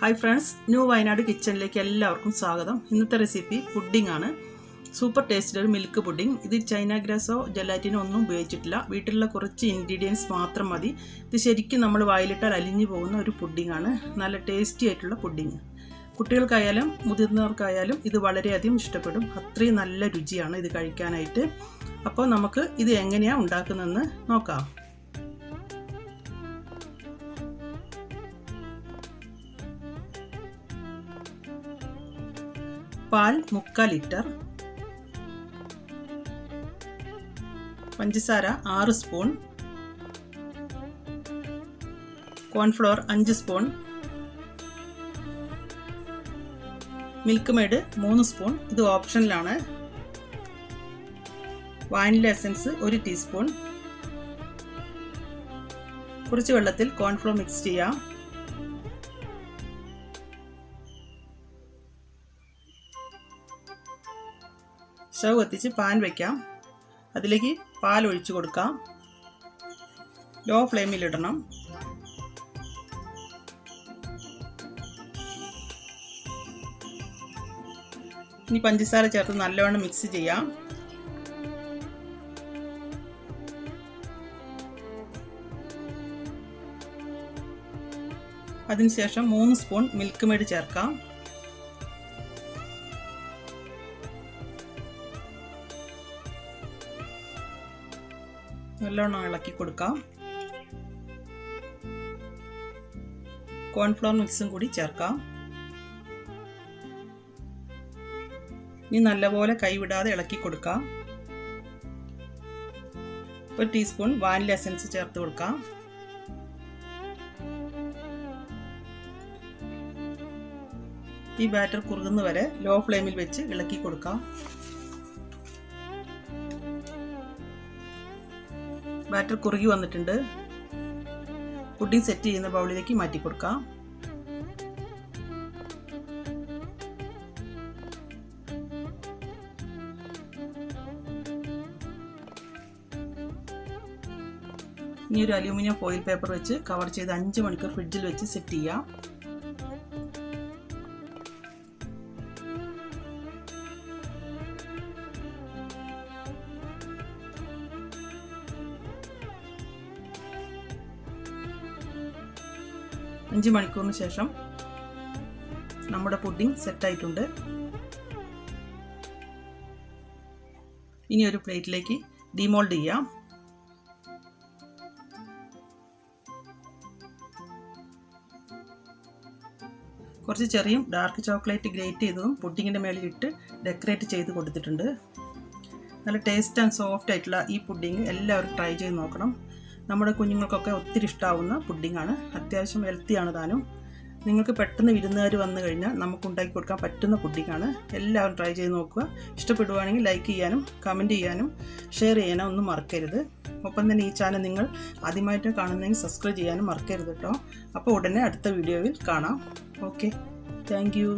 Hi friends, new Wayanad കിച്ചണിലേക്ക് എല്ലാവർക്കും സ്വാഗതം. ഇന്നത്തെ റെസിപ്പി പുഡിംഗ് ആണ്. സൂപ്പർ ടേസ്റ്റി ഒരു മിൽക്ക് പുഡിംഗ്. ഇത് ചൈന ഗ്രാസോ ജലാറ്റിനോ ഒന്നും ഉപയോഗിച്ചിട്ടില്ല. വീട്ടിലുള്ള കുറച്ച് ഇൻഗ്രീഡിയൻസ് മാത്രം മതി. ഇത് ശരിക്കും നമ്മൾ വായിലിട്ടാൽ അലിഞ്ഞു പോകുന്ന ഒരു പുഡിംഗ് ആണ്. നല്ല ടേസ്റ്റി ആയിട്ടുള്ള പുഡിംഗ്. കുട്ടികൾക്കായാലും മുതിർന്നവർക്കായാലും ഇത് വളരെയധികം ഇഷ്ടപ്പെടും. അത്രയും നല്ല രുചിയാണ് ഇത് കഴിക്കാനായിട്ട്. അപ്പോൾ നമുക്ക് ഇത് എങ്ങനെയാണ് ഉണ്ടാക്കുന്നതെന്ന് നോക്കാം. പാൽ 3/4 ലിറ്റർ, പഞ്ചസാര 6 spoon, cornflour 5 spoon, milk made 3 spoon, ഇത് ഓപ്ഷനിലാണ്, വാനില എസൻസ് 1 ടീസ്പൂൺ. കുറച്ച് വെള്ളത്തിൽ കോൺഫ്ലോർ മിക്സ് ചെയ്യാം. സ്റ്റവ് കത്തിച്ച് പാൻ വയ്ക്കാം. അതിലേക്ക് പാൽ ഒഴിച്ചു കൊടുക്കാം. ലോ ഫ്ലെയിമിൽ ഇടണം. ഇനി പഞ്ചസാര ചേർത്ത് നല്ലവണ്ണം മിക്സ് ചെയ്യാം. അതിനുശേഷം 3 സ്പൂൺ മിൽക്ക് മെയ്ഡ് ചേർക്കാം. നല്ലോണം ഇളക്കി കൊടുക്കാം. കോൺഫ്ലോർ മിക്സും കൂടി ചേർക്കാം. ഇനി നല്ലപോലെ കൈവിടാതെ ഇളക്കി കൊടുക്കാം. 1 ടീസ്പൂൺ വാനില എസൻസ് ചേർത്ത് കൊടുക്കാം. ഈ ബാറ്റർ കുറുകുന്നവരെ ലോ ഫ്ലെയിമിൽ വെച്ച് ഇളക്കി കൊടുക്കാം. ബാറ്റർ കുറുകി വന്നിട്ടുണ്ട്. പുഡിംഗ് സെറ്റ് ചെയ്യുന്ന ബൗളിലേക്ക് മാറ്റി കൊടുക്കാം. ഇനി ഒരു അലൂമിനിയം ഫോയിൽ പേപ്പർ വെച്ച് കവർ ചെയ്ത് 5 മണിക്കൂർ ഫ്രിഡ്ജിൽ വെച്ച് സെറ്റ് ചെയ്യാം. അഞ്ച് മണിക്കൂറിന് ശേഷം നമ്മുടെ പുഡിംഗ് സെറ്റായിട്ടുണ്ട്. ഇനി ഒരു പ്ലേറ്റിലേക്ക് ഡിമോൾഡ് ചെയ്യാം. കുറച്ച് ചെറിയും ഡാർക്ക് ചോക്ലേറ്റ് ഗ്രേറ്റ് ചെയ്തതും പുഡിങ്ങിൻ്റെ മേളിൽ ഇട്ട് ഡെക്കറേറ്റ് ചെയ്ത് കൊടുത്തിട്ടുണ്ട്. നല്ല ടേസ്റ്റ് ആൻഡ് സോഫ്റ്റ് ആയിട്ടുള്ള ഈ പുഡിംഗ് എല്ലാവരും ട്രൈ ചെയ്ത് നോക്കണം. നമ്മുടെ കുഞ്ഞുങ്ങൾക്കൊക്കെ ഒത്തിരി ഇഷ്ടമാവുന്ന പുഡിങ്ങാണ്. അത്യാവശ്യം ഹെൽത്തിയാണ് താനും. നിങ്ങൾക്ക് പെട്ടെന്ന് വിരുന്നുകാർ വന്നു കഴിഞ്ഞാൽ നമുക്ക് ഉണ്ടാക്കി കൊടുക്കാൻ പറ്റുന്ന പുഡിങ്ങാണ്. എല്ലാവരും ട്രൈ ചെയ്ത് നോക്കുക. ഇഷ്ടപ്പെടുവാണെങ്കിൽ ലൈക്ക് ചെയ്യാനും കമൻറ്റ് ചെയ്യാനും ഷെയർ ചെയ്യാനും ഒന്നും മറക്കരുത്. ഒപ്പം തന്നെ ഈ ചാനൽ നിങ്ങൾ ആദ്യമായിട്ട് കാണുന്നെങ്കിൽ സബ്സ്ക്രൈബ് ചെയ്യാനും മറക്കരുത് കേട്ടോ. അപ്പോൾ ഉടനെ അടുത്ത വീഡിയോയിൽ കാണാം. Okay, thank you.